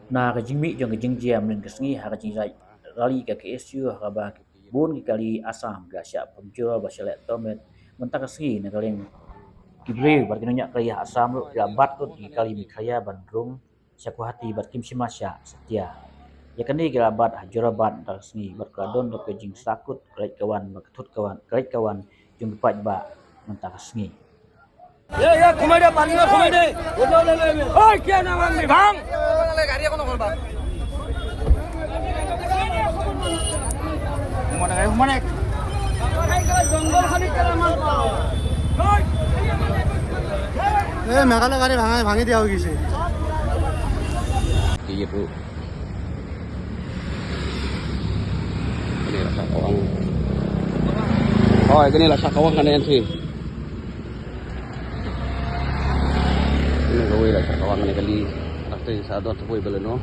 Na ka jingmi jong ka jingjam nen ka sngi ha ka jingjai rali ka KSU ha ba bun ki kali asam ga sya pamjo ba selek tomet mentak ka sngi na kaleng kibre bar kinanya kali asam ro ya bat ro ki kali mikhaya bandrung syaku hati bat kim simasya setia ya kani kira bat hajura bat ta sngi bat kadon ro ka jing sakut krait kawan ba ketut kawan krait kawan jong pat ba mentak ka sngi Ya, ঘুমাই দে পানী ঘুমাই দে ওই কে নাম ভাঙ গাড়ি এখন করবা ঘুমানে জঙ্গল খালি কেরামান মেঘালয় গাড়ি ভাঙি দেওয়া হয়ে গেছে Iya bu. Ini rasa kawang. Oh ini rasa kawang kan yang sih. Ini gawe rasa kawang ini kali. Rakti sa doon sa buhay balano.